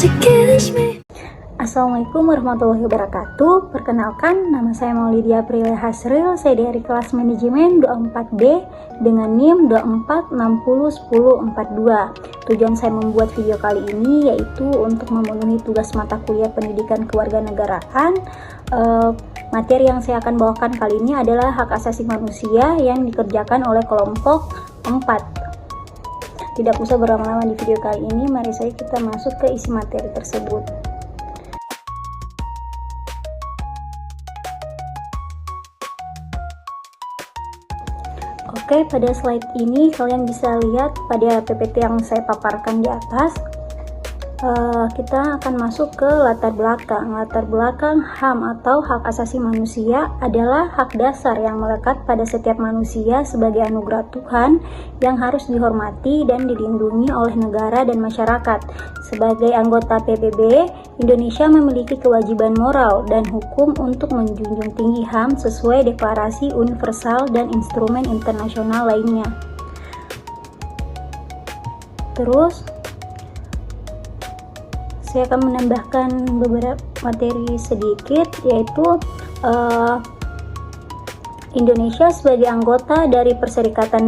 to kiss me. Assalamualaikum warahmatullahi wabarakatuh. Perkenalkan, nama saya Maulidia Aprilia Hasril. Saya dari kelas manajemen 24D dengan NIM 24601042. Tujuan saya membuat video kali ini yaitu untuk memenuhi tugas mata kuliah pendidikan kewarganegaraan. Materi yang saya akan bawakan kali ini adalah hak asasi manusia yang dikerjakan oleh kelompok 4. Tidak usah berlama-lama di video kali ini, mari saja kita masuk ke isi materi tersebut. Oke, pada slide ini kalian bisa lihat pada PPT yang saya paparkan di atas. Kita akan masuk ke latar belakang. Latar belakang HAM atau hak asasi manusia adalah hak dasar yang melekat pada setiap manusia sebagai anugerah Tuhan yang harus dihormati dan dilindungi oleh negara dan masyarakat. Sebagai anggota PBB, Indonesia memiliki kewajiban moral dan hukum untuk menjunjung tinggi HAM sesuai deklarasi universal dan instrumen internasional lainnya. Terus, saya akan menambahkan beberapa materi sedikit, yaitu Indonesia sebagai anggota dari Perserikatan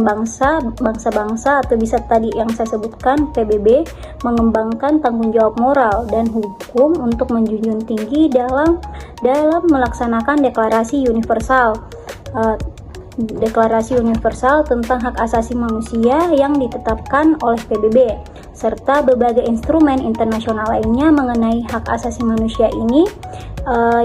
Bangsa-Bangsa atau bisa tadi yang saya sebutkan PBB, mengembangkan tanggung jawab moral dan hukum untuk menjunjung tinggi dalam melaksanakan deklarasi universal tentang hak asasi manusia yang ditetapkan oleh PBB, serta berbagai instrumen internasional lainnya mengenai hak asasi manusia ini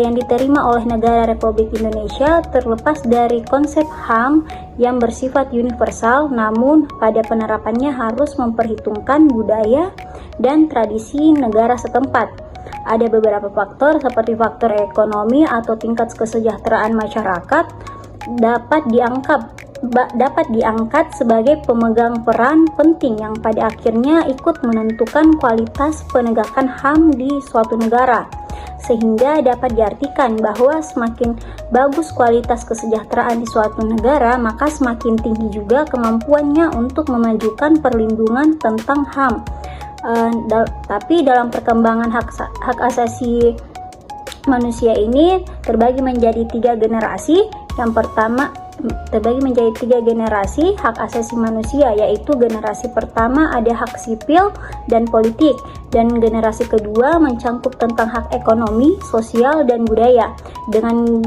yang diterima oleh negara Republik Indonesia, terlepas dari konsep HAM yang bersifat universal, namun pada penerapannya harus memperhitungkan budaya dan tradisi negara setempat. Ada beberapa faktor seperti faktor ekonomi atau tingkat kesejahteraan masyarakat dapat diangkat sebagai pemegang peran penting yang pada akhirnya ikut menentukan kualitas penegakan HAM di suatu negara, sehingga dapat diartikan bahwa semakin bagus kualitas kesejahteraan di suatu negara, maka semakin tinggi juga kemampuannya untuk memajukan perlindungan tentang HAM. Tapi dalam perkembangan hak asasi manusia ini terbagi menjadi 3 generasi. Yang pertama terbagi menjadi 3 generasi hak asasi manusia, yaitu generasi pertama ada hak sipil dan politik, dan generasi kedua mencakup tentang hak ekonomi, sosial, dan budaya, dan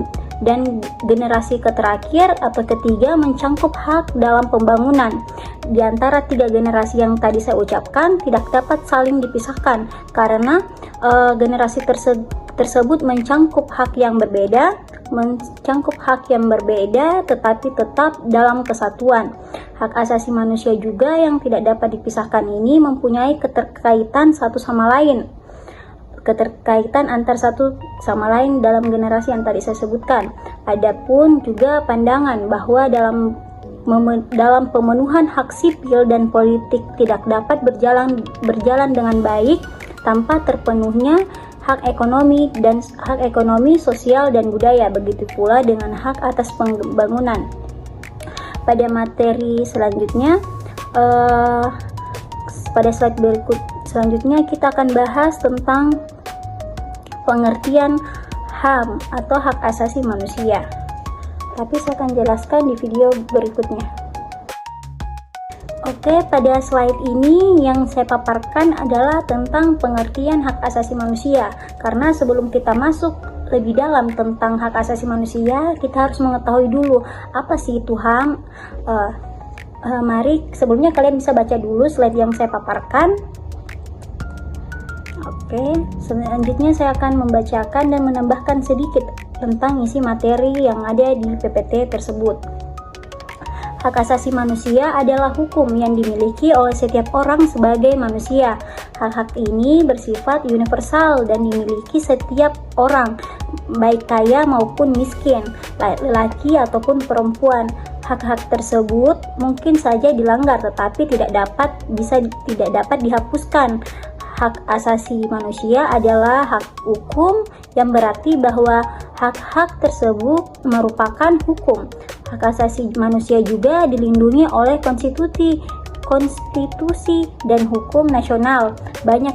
generasi terakhir atau ketiga mencakup hak dalam pembangunan. Di antara 3 generasi yang tadi saya ucapkan tidak dapat saling dipisahkan karena generasi tersebut mencakup hak yang berbeda tetapi tetap dalam kesatuan. Hak asasi manusia juga yang tidak dapat dipisahkan ini mempunyai keterkaitan satu sama lain. Keterkaitan antar satu sama lain dalam generasi yang tadi saya sebutkan. Adapun juga pandangan bahwa dalam pemenuhan hak sipil dan politik tidak dapat berjalan dengan baik tanpa terpenuhnya hak ekonomi, sosial, dan budaya. Begitu pula dengan hak atas pembangunan. Pada materi selanjutnya, pada slide selanjutnya kita akan bahas tentang pengertian HAM atau hak asasi manusia. Tapi saya akan jelaskan di video berikutnya. Oke, pada slide ini yang saya paparkan adalah tentang pengertian hak asasi manusia. Karena sebelum kita masuk lebih dalam tentang hak asasi manusia, kita harus mengetahui dulu apa sih itu HAM. Mari sebelumnya kalian bisa baca dulu slide yang saya paparkan. Oke, selanjutnya saya akan membacakan dan menambahkan sedikit tentang isi materi yang ada di PPT tersebut. Hak asasi manusia adalah hukum yang dimiliki oleh setiap orang sebagai manusia. Hak-hak ini bersifat universal dan dimiliki setiap orang, baik kaya maupun miskin, laki ataupun perempuan. Hak-hak tersebut mungkin saja dilanggar, tetapi tidak dapat dihapuskan. Hak asasi manusia adalah hak hukum yang berarti bahwa hak-hak tersebut merupakan hukum. Hak asasi manusia juga dilindungi oleh konstitusi dan hukum nasional banyak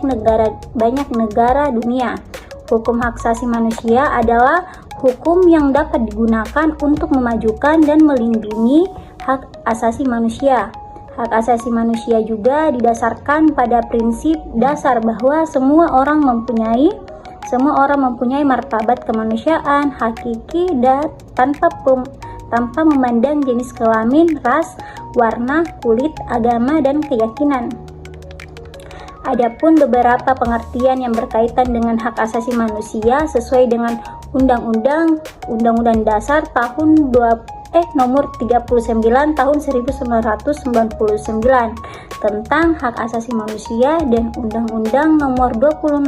negara dunia. Hukum hak asasi manusia adalah hukum yang dapat digunakan untuk memajukan dan melindungi hak asasi manusia. Hak asasi manusia juga didasarkan pada prinsip dasar bahwa semua orang mempunyai martabat kemanusiaan hakiki dan tanpa memandang jenis kelamin, ras, warna, kulit, agama, dan keyakinan. Adapun beberapa pengertian yang berkaitan dengan hak asasi manusia sesuai dengan Undang-Undang Dasar nomor 39 tahun 1999 tentang hak asasi manusia dan Undang-Undang nomor 26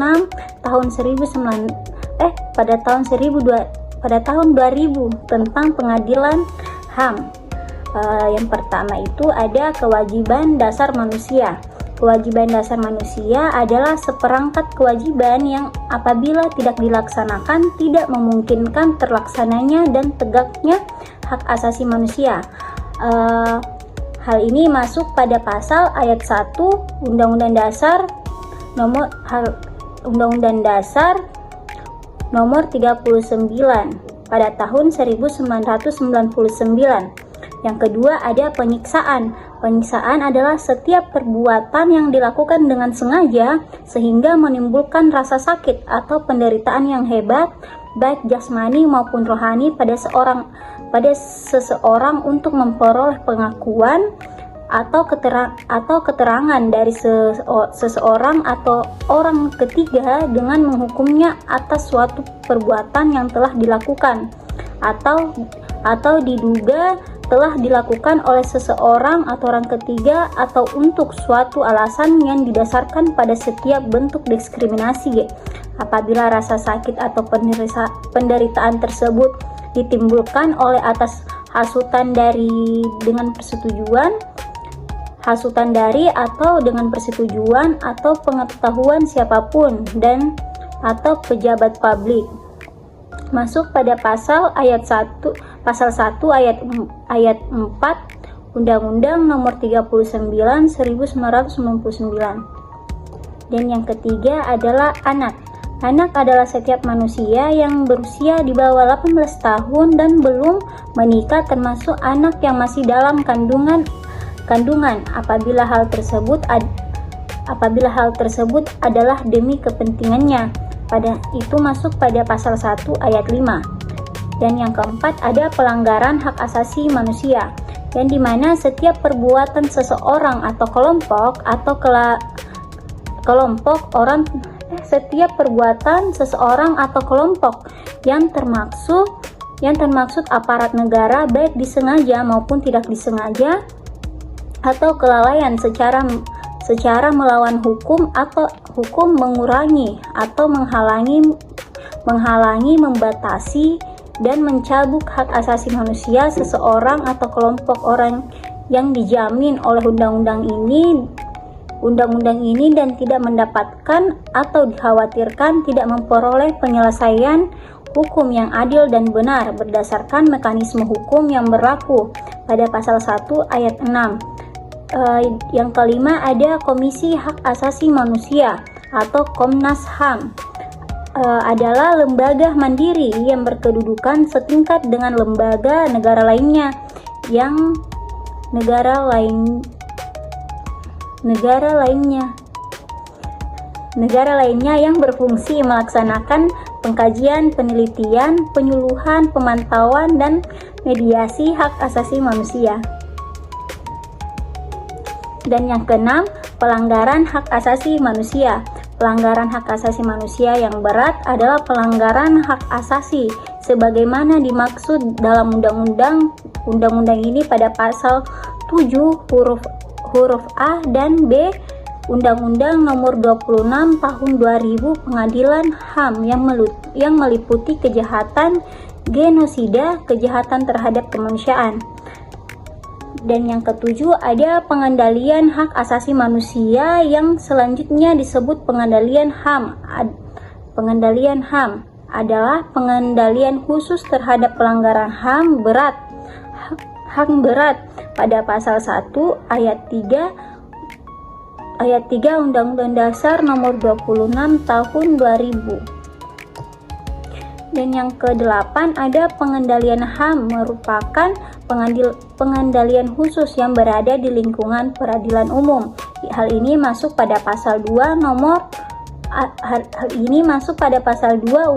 tahun 2000 tentang pengadilan HAM. Yang pertama itu ada kewajiban dasar manusia. Kewajiban dasar manusia adalah seperangkat kewajiban yang apabila tidak dilaksanakan tidak memungkinkan terlaksananya dan tegaknya hak asasi manusia. Hal ini masuk pada pasal ayat 1 Undang-Undang Dasar nomor 39 pada tahun 1999. Yang kedua ada penyiksaan. Penyiksaan adalah setiap perbuatan yang dilakukan dengan sengaja sehingga menimbulkan rasa sakit atau penderitaan yang hebat baik jasmani maupun rohani pada seseorang untuk memperoleh pengakuan atau keterangan dari seseorang atau orang ketiga dengan menghukumnya atas suatu perbuatan yang telah dilakukan atau diduga telah dilakukan oleh seseorang atau orang ketiga atau untuk suatu alasan yang didasarkan pada setiap bentuk diskriminasi. Apabila rasa sakit atau penderitaan tersebut ditimbulkan oleh atas hasutan dari atau dengan persetujuan atau pengetahuan siapapun dan atau pejabat publik. Masuk pada pasal 1 ayat 4 Undang-Undang nomor 39 1999. Dan yang ketiga adalah anak. Anak adalah setiap manusia yang berusia di bawah 18 tahun dan belum menikah, termasuk anak yang masih dalam kandungan apabila hal tersebut adalah demi kepentingannya. Itu masuk pada pasal 1 ayat 5. Dan yang keempat ada pelanggaran hak asasi manusia, yang dimana setiap perbuatan seseorang atau kelompok yang termaksud aparat negara baik disengaja maupun tidak disengaja atau kelalaian secara melawan hukum atau hukum mengurangi atau menghalangi, membatasi dan mencabut hak asasi manusia seseorang atau kelompok orang yang dijamin oleh undang-undang ini dan tidak mendapatkan atau dikhawatirkan tidak memperoleh penyelesaian hukum yang adil dan benar berdasarkan mekanisme hukum yang berlaku pada pasal 1 ayat 6. Yang kelima ada Komisi Hak Asasi Manusia atau Komnas HAM. Adalah lembaga mandiri yang berkedudukan setingkat dengan lembaga negara lainnya yang yang berfungsi melaksanakan pengkajian, penelitian, penyuluhan, pemantauan, dan mediasi hak asasi manusia. Dan yang keenam, pelanggaran hak asasi manusia. Pelanggaran hak asasi manusia yang berat adalah pelanggaran hak asasi sebagaimana dimaksud dalam undang-undang ini pada pasal 7 huruf A dan B Undang-Undang nomor 26 tahun 2000 Pengadilan HAM yang meliputi kejahatan genosida, kejahatan terhadap kemanusiaan. Dan yang ketujuh ada pengendalian hak asasi manusia yang selanjutnya disebut pengendalian HAM. Pengendalian HAM adalah pengendalian khusus terhadap pelanggaran HAM berat pada pasal 1 ayat 3 ayat 3 Undang-Undang Dasar Nomor 26 Tahun 2000. Dan yang ke-8 ada pengendalian HAM, merupakan pengendalian khusus yang berada di lingkungan peradilan umum. Hal ini masuk pada pasal 2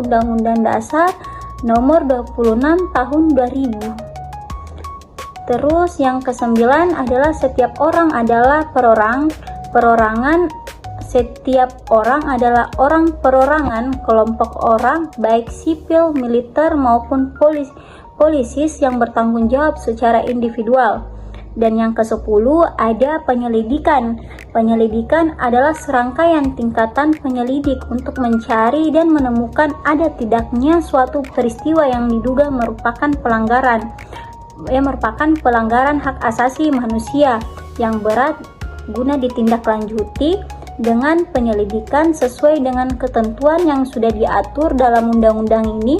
Undang-Undang Dasar Nomor 26 Tahun 2000. Terus yang ke-9 adalah setiap orang adalah perorangan. Setiap orang adalah orang perorangan, kelompok orang, baik sipil, militer, maupun polisis yang bertanggung jawab secara individual. Dan yang ke-10 ada penyelidikan. Penyelidikan adalah serangkaian tingkatan penyelidik untuk mencari dan menemukan ada tidaknya suatu peristiwa yang diduga merupakan pelanggaran hak asasi manusia yang berat guna ditindaklanjuti dengan penyelidikan sesuai dengan ketentuan yang sudah diatur dalam undang-undang ini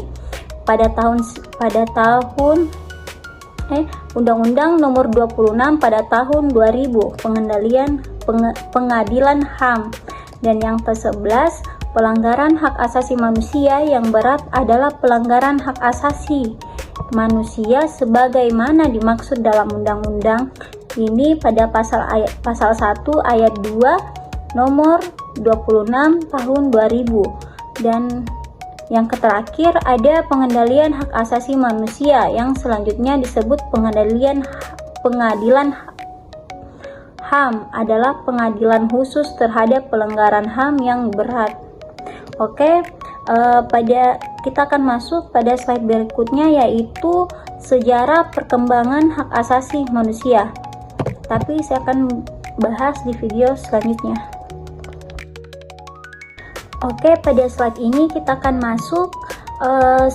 pada Undang-Undang Nomor 26 pada tahun 2000 pengadilan HAM. Dan yang ke-11 pelanggaran hak asasi manusia yang berat adalah pelanggaran hak asasi manusia sebagaimana dimaksud dalam undang-undang ini pada pasal 1 ayat 2 Nomor 26 Tahun 2000. Dan yang terakhir ada pengendalian hak asasi manusia yang selanjutnya disebut pengadilan HAM adalah pengadilan khusus terhadap pelanggaran HAM yang berat. Oke, kita akan masuk pada slide berikutnya, yaitu sejarah perkembangan hak asasi manusia. Tapi saya akan bahas di video selanjutnya. Oke, pada slide ini kita akan masuk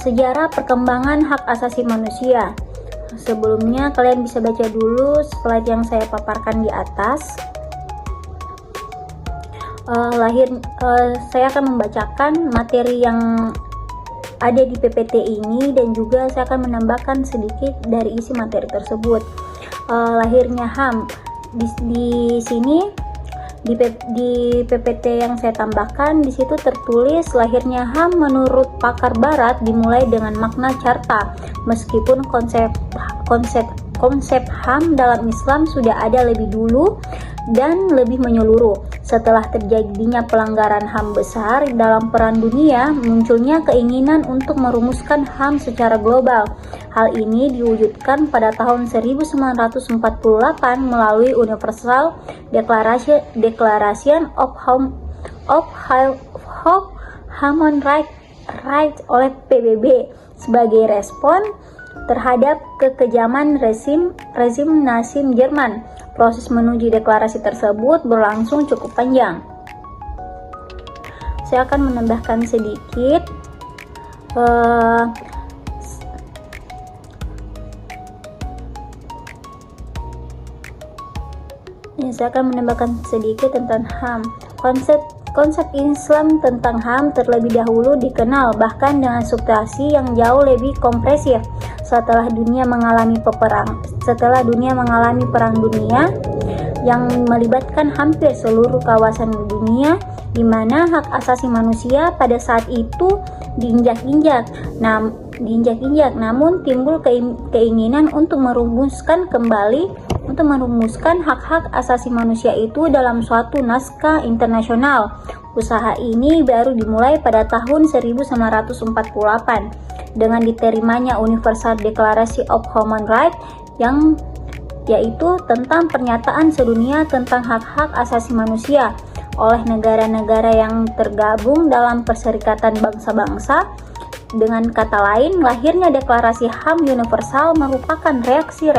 sejarah perkembangan hak asasi manusia. Sebelumnya kalian bisa baca dulu slide yang saya paparkan di atas. Saya akan membacakan materi yang ada di PPT ini dan juga saya akan menambahkan sedikit dari isi materi tersebut. Lahirnya HAM di sini. Di PPT yang saya tambahkan, di situ tertulis lahirnya HAM menurut pakar barat dimulai dengan makna carta, meskipun konsep HAM dalam Islam sudah ada lebih dulu dan lebih menyeluruh. Setelah terjadinya pelanggaran HAM besar dalam peran dunia, munculnya keinginan untuk merumuskan HAM secara global. Hal ini diwujudkan pada tahun 1948 melalui Universal Declaration of Human Rights oleh PBB sebagai respon terhadap kekejaman rezim Nazi Jerman. Proses menuju deklarasi tersebut berlangsung cukup panjang. Saya akan menambahkan sedikit. Saya akan menambahkan sedikit tentang HAM. Konsep Islam tentang HAM terlebih dahulu dikenal, bahkan dengan substansi yang jauh lebih kompresif. Setelah dunia mengalami perang dunia yang melibatkan hampir seluruh kawasan dunia, di mana hak asasi manusia pada saat itu diinjak-injak. Namun timbul keinginan untuk merumuskan hak-hak asasi manusia itu dalam suatu naskah internasional. Usaha ini baru dimulai pada tahun 1948 dengan diterimanya Universal Declaration of Human Rights yaitu tentang pernyataan sedunia tentang hak-hak asasi manusia oleh negara-negara yang tergabung dalam Perserikatan Bangsa-Bangsa. Dengan kata lain, lahirnya Deklarasi HAM Universal merupakan reaksi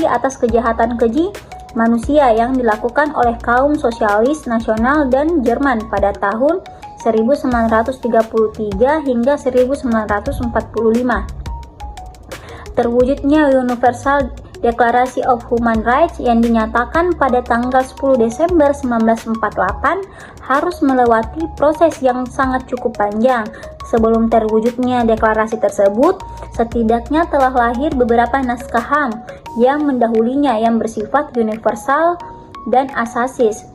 atas kejahatan keji manusia yang dilakukan oleh kaum sosialis nasional dan Jerman pada tahun 1933 hingga 1945. Terwujudnya Universal Declaration of Human Rights yang dinyatakan pada tanggal 10 Desember 1948 harus melewati proses yang sangat cukup panjang. Sebelum terwujudnya deklarasi tersebut, setidaknya telah lahir beberapa naskah HAM yang mendahulinya yang bersifat universal dan Asasis.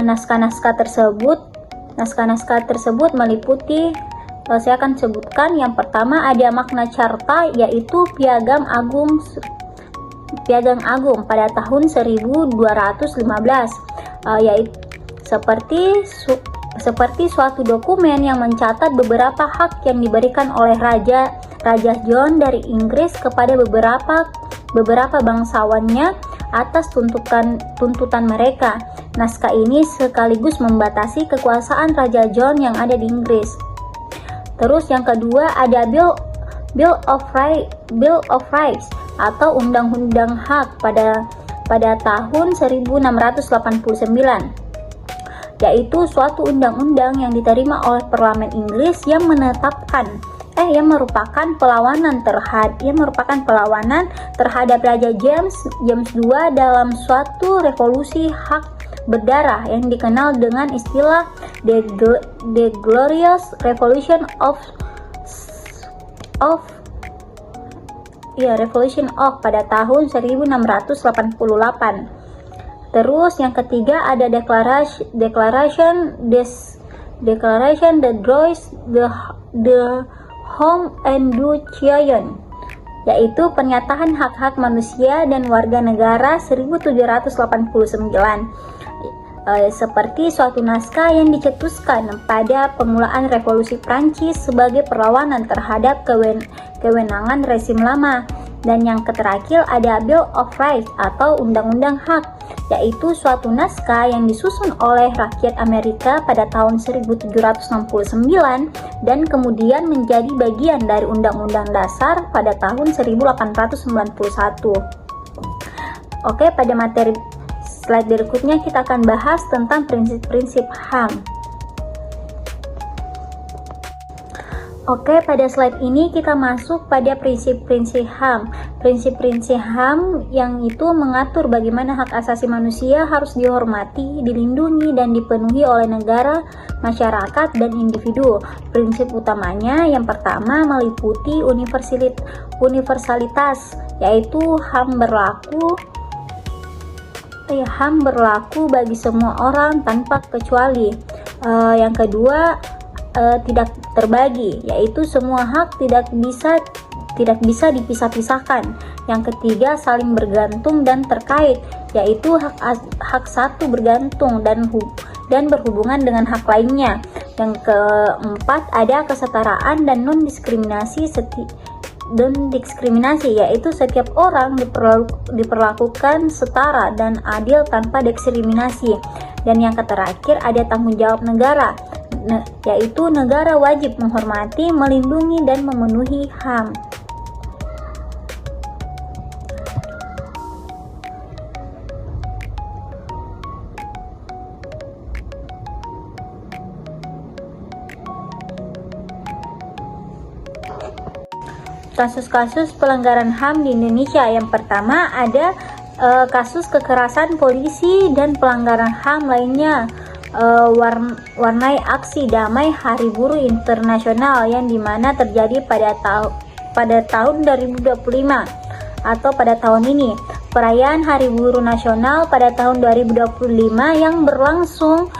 Naskah-naskah tersebut meliputi, saya akan sebutkan. Yang pertama ada Magna Carta, yaitu Piagam Agung pada tahun 1215, yaitu seperti suatu dokumen yang mencatat beberapa hak yang diberikan oleh Raja John dari Inggris kepada beberapa bangsawannya atas tuntutan mereka. Naskah ini sekaligus membatasi kekuasaan Raja John yang ada di Inggris. Terus yang kedua ada Bill of Rights atau Undang-Undang Hak pada tahun 1689, yaitu suatu undang-undang yang diterima oleh Parlemen Inggris yang merupakan perlawanan terhadap Raja James II dalam suatu revolusi hak berdarah yang dikenal dengan istilah The Glorious Revolution pada tahun 1688. Terus yang ketiga ada Declaration that draws the home and do Chion, yaitu pernyataan hak-hak manusia dan warga negara 1789, seperti suatu naskah yang dicetuskan pada permulaan revolusi Prancis sebagai perlawanan terhadap kewenangan rezim lama. Dan yang terakhir ada Bill of Rights atau Undang-Undang Hak, yaitu suatu naskah yang disusun oleh rakyat Amerika pada tahun 1769 dan kemudian menjadi bagian dari Undang-Undang Dasar pada tahun 1891. Oke, pada materi slide berikutnya kita akan bahas tentang prinsip-prinsip HAM. Oke, pada slide ini kita masuk pada prinsip-prinsip HAM. Prinsip-prinsip HAM yang itu mengatur bagaimana hak asasi manusia harus dihormati, dilindungi, dan dipenuhi oleh negara, masyarakat, dan individu. Prinsip utamanya yang pertama meliputi universalitas, yaitu HAM berlaku bagi semua orang tanpa kecuali. Yang kedua tidak terbagi, yaitu semua hak tidak bisa dipisah-pisahkan. Yang ketiga saling bergantung dan terkait, yaitu hak satu bergantung dan berhubungan dengan hak lainnya. Yang keempat ada kesetaraan dan non-diskriminasi, yaitu setiap orang diperlakukan setara dan adil tanpa diskriminasi. Dan yang terakhir ada tanggung jawab negara, yaitu negara wajib menghormati, melindungi, dan memenuhi HAM. Kasus-kasus pelanggaran HAM di Indonesia. Yang pertama ada kasus kekerasan polisi dan pelanggaran HAM lainnya. Warnai aksi damai Hari Buruh Internasional yang dimana terjadi pada tahun 2025 atau pada tahun ini. Perayaan Hari Buruh Nasional pada tahun 2025 yang berlangsung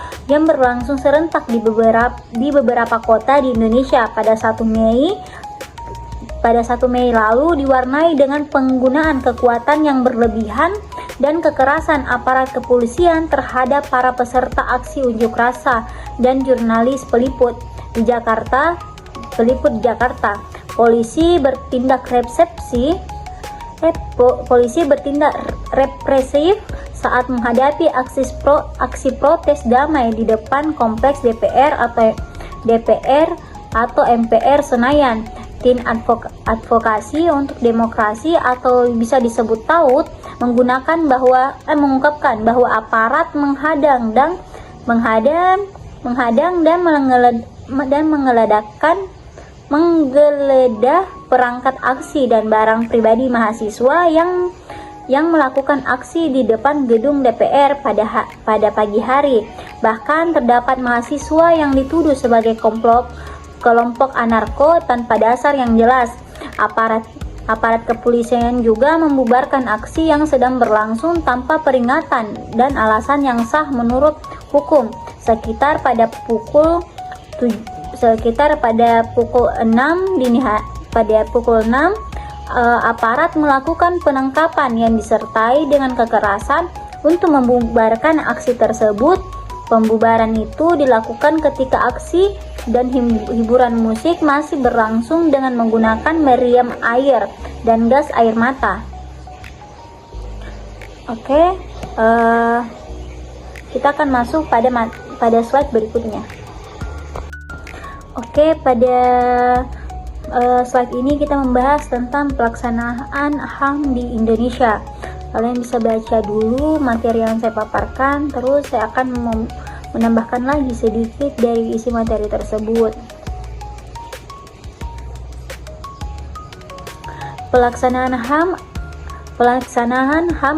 serentak di beberapa kota di Indonesia pada 1 Mei lalu diwarnai dengan penggunaan kekuatan yang berlebihan dan kekerasan aparat kepolisian terhadap para peserta aksi unjuk rasa dan jurnalis peliput di Jakarta. Polisi bertindak represif saat menghadapi aksi protes damai di depan kompleks DPR atau MPR Senayan. Tim advokasi untuk demokrasi atau bisa disebut TAUD mengungkapkan bahwa aparat menghadang dan menggeledah perangkat aksi dan barang pribadi mahasiswa yang melakukan aksi di depan gedung DPR pada pagi hari. Bahkan terdapat mahasiswa yang dituduh sebagai kelompok anarko tanpa dasar yang jelas. Aparat kepolisian juga membubarkan aksi yang sedang berlangsung tanpa peringatan dan alasan yang sah menurut hukum. Sekitar pada pukul 6 aparat melakukan penangkapan yang disertai dengan kekerasan untuk membubarkan aksi tersebut. Pembubaran itu dilakukan ketika aksi dan hiburan musik masih berlangsung dengan menggunakan meriam air dan gas air mata. Oke, kita akan masuk pada slide berikutnya. Oke, pada slide ini kita membahas tentang pelaksanaan HAM di Indonesia. Kalian bisa baca dulu materi yang saya paparkan, terus saya akan menambahkan lagi sedikit dari isi materi tersebut. Pelaksanaan HAM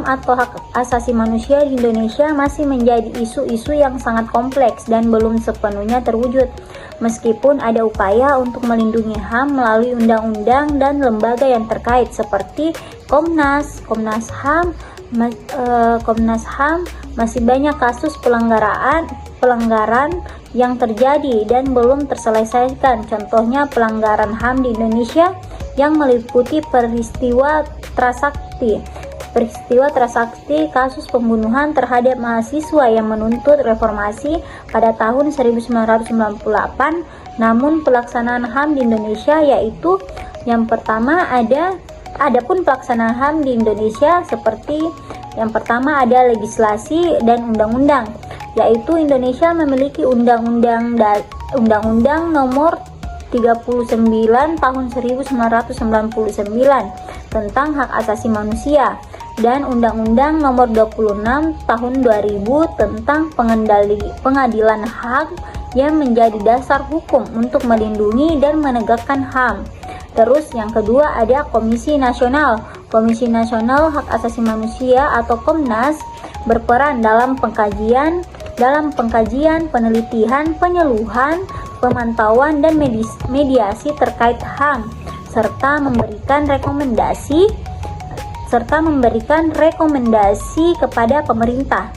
atau hak asasi manusia di Indonesia masih menjadi isu-isu yang sangat kompleks dan belum sepenuhnya terwujud. Meskipun ada upaya untuk melindungi HAM melalui undang-undang dan lembaga yang terkait seperti Komnas HAM, masih banyak kasus pelanggaran yang terjadi dan belum terselesaikan. Contohnya pelanggaran HAM di Indonesia yang meliputi peristiwa transaksi kasus pembunuhan terhadap mahasiswa yang menuntut reformasi pada tahun 1998. Namun pelaksanaan HAM di Indonesia yaitu yang pertama adapun pelaksanaan HAM di Indonesia seperti yang pertama ada legislasi dan undang-undang, yaitu Indonesia memiliki Undang-Undang Nomor 39 Tahun 1999 tentang hak asasi manusia dan Undang-Undang Nomor 26 Tahun 2000 tentang pengadilan HAM yang menjadi dasar hukum untuk melindungi dan menegakkan HAM. Terus yang kedua ada Komisi Nasional Hak Asasi Manusia atau Komnas berperan dalam pengkajian, penelitian, penyeluhan, pemantauan dan mediasi terkait HAM serta memberikan rekomendasi kepada pemerintah.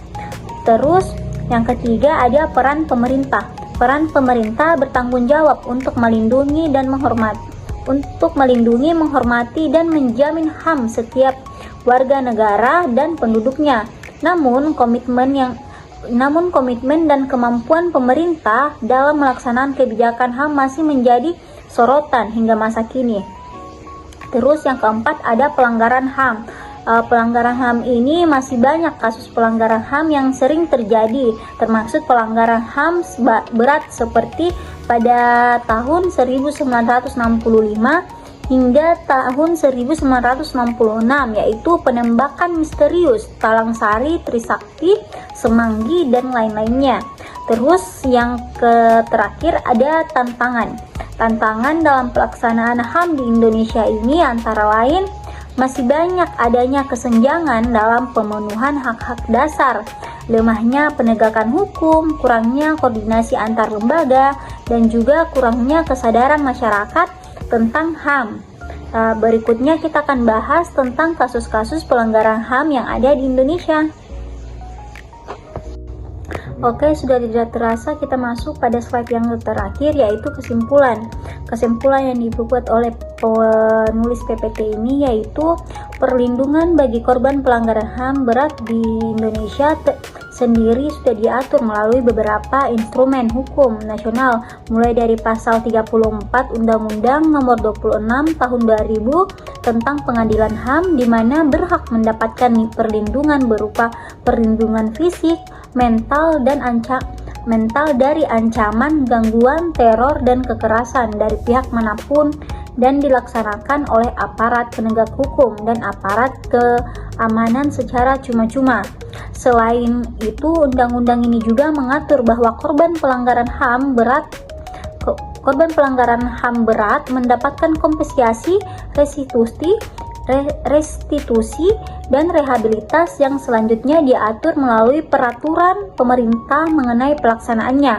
Terus yang ketiga ada peran pemerintah. Peran pemerintah bertanggung jawab untuk melindungi, menghormati dan menjamin HAM setiap warga negara dan penduduknya. Namun komitmen dan kemampuan pemerintah dalam melaksanakan kebijakan HAM masih menjadi sorotan hingga masa kini. Terus yang keempat ada pelanggaran HAM. Pelanggaran HAM ini masih banyak kasus pelanggaran HAM yang sering terjadi, termasuk pelanggaran HAM berat seperti pada tahun 1965 hingga tahun 1966, yaitu penembakan misterius Talang Sari, Trisakti, Semanggi, dan lain-lainnya. Terus yang terakhir ada tantangan dalam pelaksanaan HAM di Indonesia ini antara lain masih banyak adanya kesenjangan dalam pemenuhan hak-hak dasar, lemahnya penegakan hukum, kurangnya koordinasi antar lembaga, dan juga kurangnya kesadaran masyarakat tentang HAM. Berikutnya kita akan bahas tentang kasus-kasus pelanggaran HAM yang ada di Indonesia. Oke, sudah tidak terasa kita masuk pada slide yang terakhir, yaitu kesimpulan yang dibuat oleh penulis PPT ini, yaitu perlindungan bagi korban pelanggaran HAM berat di Indonesia sendiri sudah diatur melalui beberapa instrumen hukum nasional, mulai dari pasal 34 Undang-Undang Nomor 26 Tahun 2000 tentang pengadilan HAM, di mana berhak mendapatkan perlindungan berupa perlindungan fisik, mental dari ancaman, gangguan, teror, dan kekerasan dari pihak manapun, dan dilaksanakan oleh aparat penegak hukum dan aparat keamanan secara cuma-cuma. Selain itu, undang-undang ini juga mengatur bahwa korban pelanggaran HAM berat mendapatkan kompensasi, restitusi, dan rehabilitas yang selanjutnya diatur melalui peraturan pemerintah mengenai pelaksanaannya.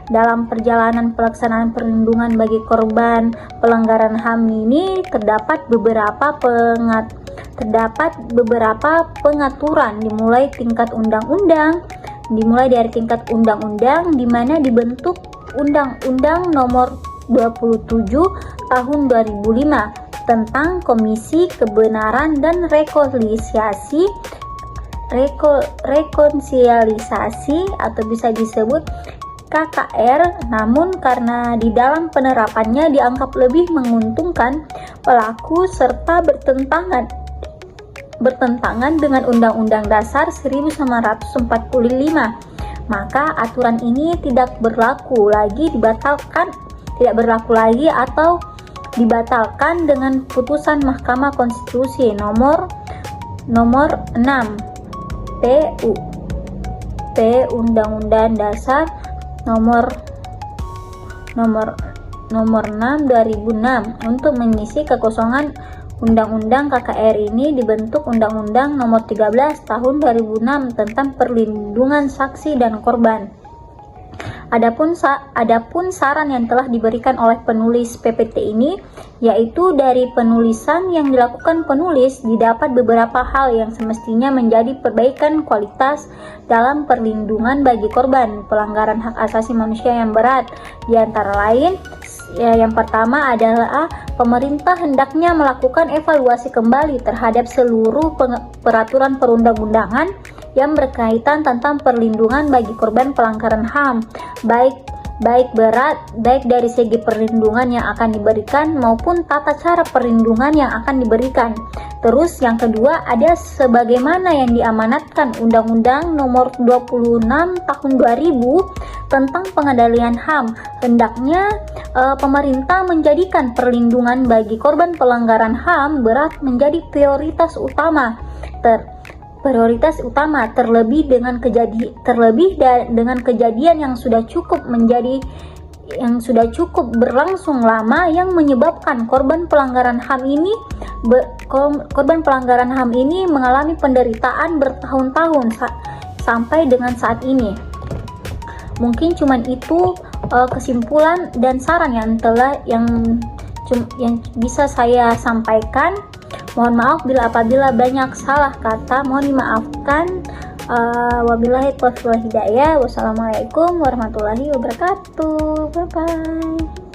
dalam perjalanan pelaksanaan perlindungan bagi korban pelanggaran HAM ini terdapat beberapa pengaturan dimulai dari tingkat undang-undang di mana dibentuk Undang-Undang Nomor 27 Tahun 2005 tentang Komisi Kebenaran dan Rekonsiliasi atau bisa disebut KKR, namun karena di dalam penerapannya dianggap lebih menguntungkan pelaku serta bertentangan dengan Undang-Undang Dasar 1945, maka aturan ini tidak berlaku lagi atau dibatalkan dengan putusan Mahkamah Konstitusi nomor 6 Undang-Undang Dasar nomor 6 2006. Untuk mengisi kekosongan Undang-Undang KKR ini dibentuk Undang-Undang Nomor 13 Tahun 2006 tentang perlindungan saksi dan korban. Adapun saran yang telah diberikan oleh penulis PPT ini, yaitu dari penulisan yang dilakukan penulis didapat beberapa hal yang semestinya menjadi perbaikan kualitas dalam perlindungan bagi korban pelanggaran hak asasi manusia yang berat. Di antara lain, yang pertama adalah pemerintah hendaknya melakukan evaluasi kembali terhadap seluruh peraturan perundang-undangan yang berkaitan tentang perlindungan bagi korban pelanggaran HAM, baik dari segi perlindungan yang akan diberikan maupun tata cara perlindungan yang akan diberikan. Terus yang kedua ada sebagaimana yang diamanatkan Undang-Undang Nomor 26 Tahun 2000 tentang pengendalian HAM. Hendaknya pemerintah menjadikan perlindungan bagi korban pelanggaran HAM berat menjadi prioritas utama, terlebih dengan kejadian yang sudah cukup berlangsung lama yang menyebabkan korban pelanggaran HAM ini mengalami penderitaan bertahun-tahun sampai dengan saat ini. Mungkin cuman itu kesimpulan dan saran yang bisa saya sampaikan. Mohon maaf apabila banyak salah kata, mohon dimaafkan. Wabillahi taufiq wal hidayah. Wassalamualaikum warahmatullahi wabarakatuh. Bye bye.